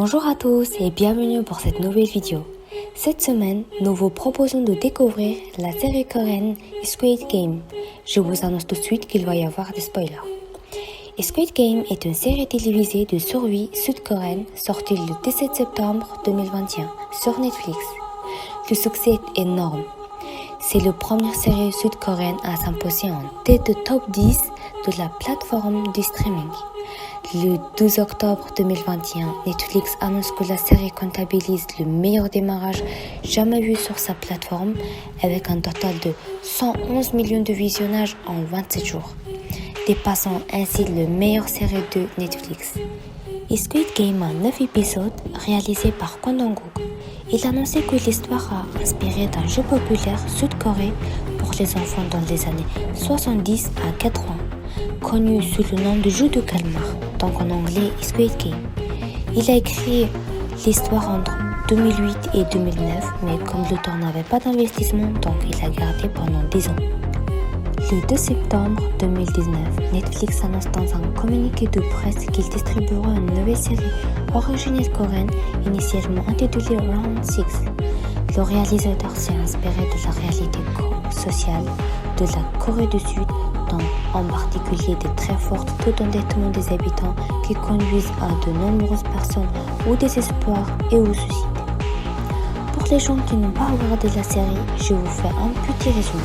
Bonjour à tous et bienvenue pour cette nouvelle vidéo. Cette semaine, nous vous proposons de découvrir la série coréenne Squid Game. Je vous annonce tout de suite qu'il va y avoir des spoilers. Squid Game est une série télévisée de survie sud-coréenne sortie le 17 septembre 2021 sur Netflix. Le succès est énorme. C'est la première série sud-coréenne à s'imposer en tête de top 10 de la plateforme de streaming. Le 12 octobre 2021, Netflix annonce que la série comptabilise le meilleur démarrage jamais vu sur sa plateforme avec un total de 111 millions de visionnages en 27 jours, dépassant ainsi la meilleure série de Netflix. Squid Game a 9 épisodes réalisés par Kwon Dong-wook. Il a annoncé que l'histoire a inspiré d'un jeu populaire sud-coréen pour les enfants dans les années 70 à 80, connu sous le nom de jeu de calmar, donc en anglais Squid Game. Il a écrit l'histoire entre 2008 et 2009, mais comme l'auteur n'avait pas d'investissement, donc il a gardé pendant 10 ans. Le 2 septembre 2019, Netflix annonce dans un communiqué de presse qu'il distribuera une nouvelle série originale coréenne initialement intitulée Round 6. Le réalisateur s'est inspiré de la réalité sociale de la Corée du Sud, dont en particulier des très forts taux d'endettement des habitants qui conduisent à de nombreuses personnes au désespoir et au suicide. Pour les gens qui n'ont pas regardé la série, je vous fais un petit résumé.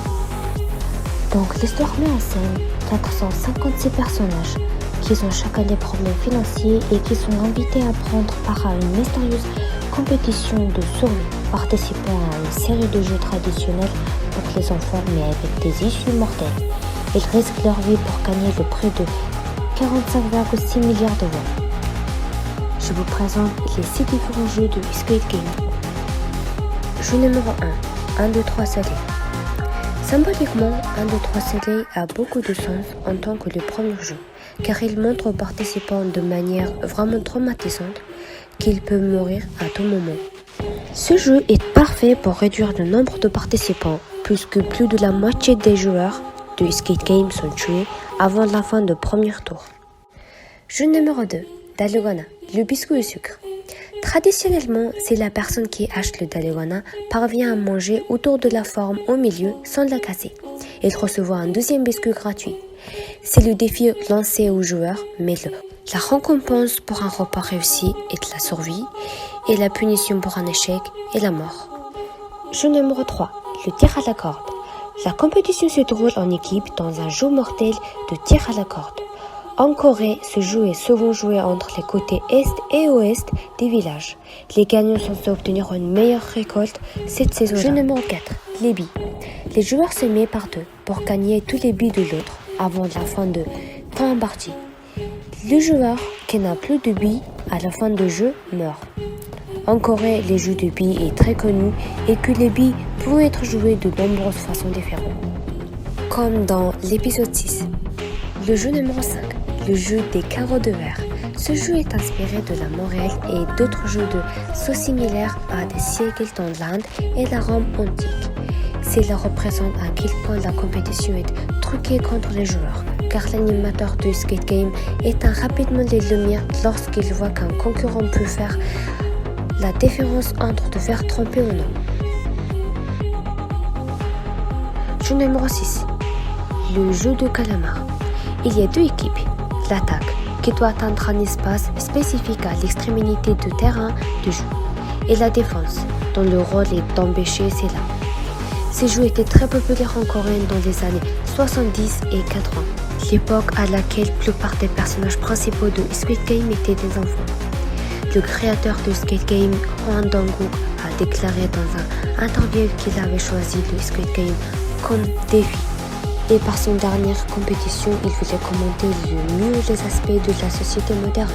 Donc l'histoire met en scène 456 personnages qui ont chacun des problèmes financiers et qui sont invités à prendre part à une mystérieuse compétition de survie, participant à une série de jeux traditionnels pour les enfants mais avec des issues mortelles. Ils risquent leur vie pour gagner le prix de 45,6 milliards d'euros. Je vous présente les 6 différents jeux de Squid Game. Jeu numéro 1, 1, 2, 3 soleil. Symboliquement, 1, 2, 3 soleil a beaucoup de sens en tant que le premier jeu, car il montre aux participants de manière vraiment traumatisante qu'ils peuvent mourir à tout moment. Ce jeu est parfait pour réduire le nombre de participants, puisque plus de la moitié des joueurs de Squid Game sont tués avant la fin du premier tour. Jeu numéro 2, Dalgona, le biscuit au sucre. Traditionnellement, c'est la personne qui achète le dalgona parvient à manger autour de la forme au milieu sans la casser. Il recevra un deuxième biscuit gratuit. C'est le défi lancé aux joueurs, mais la récompense pour un repas réussi est la survie et la punition pour un échec est la mort. Jeu numéro 3, le tir à la corde. La compétition se déroule en équipe dans un jeu mortel de tir à la corde. En Corée, ce jeu est souvent joué entre les côtés est et ouest des villages. Les gagnants sont censés obtenir une meilleure récolte cette saison. Jeu numéro 4, les billes. Les joueurs se mettent par deux pour gagner tous les billes de l'autre avant la fin de temps imparti. Le joueur qui n'a plus de billes à la fin du jeu meurt. En Corée, les jeux de billes est très connu et que les billes peuvent être jouées de nombreuses façons différentes. Comme dans l'épisode 6. Le jeu numéro 5, le jeu des carreaux de verre. Ce jeu est inspiré de la morelle et d'autres jeux de so similaires à des siècles dans l'Inde et la Rome antique. Cela représente à quel point la compétition est truquée contre les joueurs, car l'animateur de Squid Game éteint rapidement les lumières lorsqu'il voit qu'un concurrent peut faire la différence entre te faire tromper ou non. Jeu numéro 6, le jeu de calamar. Il y a deux équipes, l'attaque, qui doit atteindre un espace spécifique à l'extrémité du terrain de jeu, et la défense, dont le rôle est d'empêcher cela. Ces jeux étaient très populaires en Corée dans les années 70 et 80, l'époque à laquelle la plupart des personnages principaux de Squid Game étaient des enfants. Le créateur de Squid Game, Kwon Dong-wook, a déclaré dans un interview qu'il avait choisi le Squid Game comme défi. Et par son dernière compétition, il voulait commenter le mieux les aspects de la société moderne.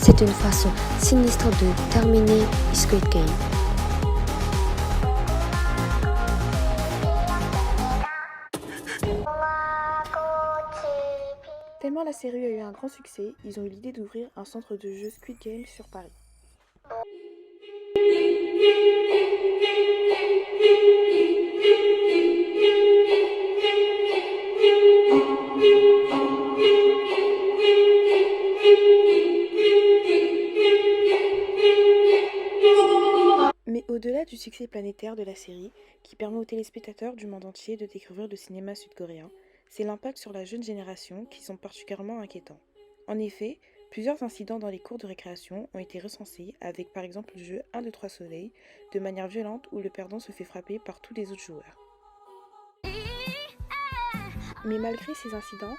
C'est une façon sinistre de terminer Squid Game. Tellement la série a eu un grand succès, ils ont eu l'idée d'ouvrir un centre de jeux Squid Game sur Paris. Au-delà du succès planétaire de la série, qui permet aux téléspectateurs du monde entier de découvrir le cinéma sud-coréen, c'est l'impact sur la jeune génération qui sont particulièrement inquiétants. En effet, plusieurs incidents dans les cours de récréation ont été recensés avec par exemple le jeu 1, 2, 3 soleil, de manière violente où le perdant se fait frapper par tous les autres joueurs. Mais malgré ces incidents,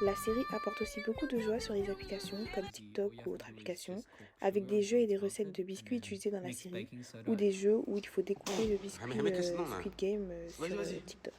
la série apporte aussi beaucoup de joie sur les applications comme TikTok ou autres applications, avec des jeux et des recettes de biscuits utilisés dans la série, ou des jeux où il faut découper le biscuit Squid Game sur TikTok.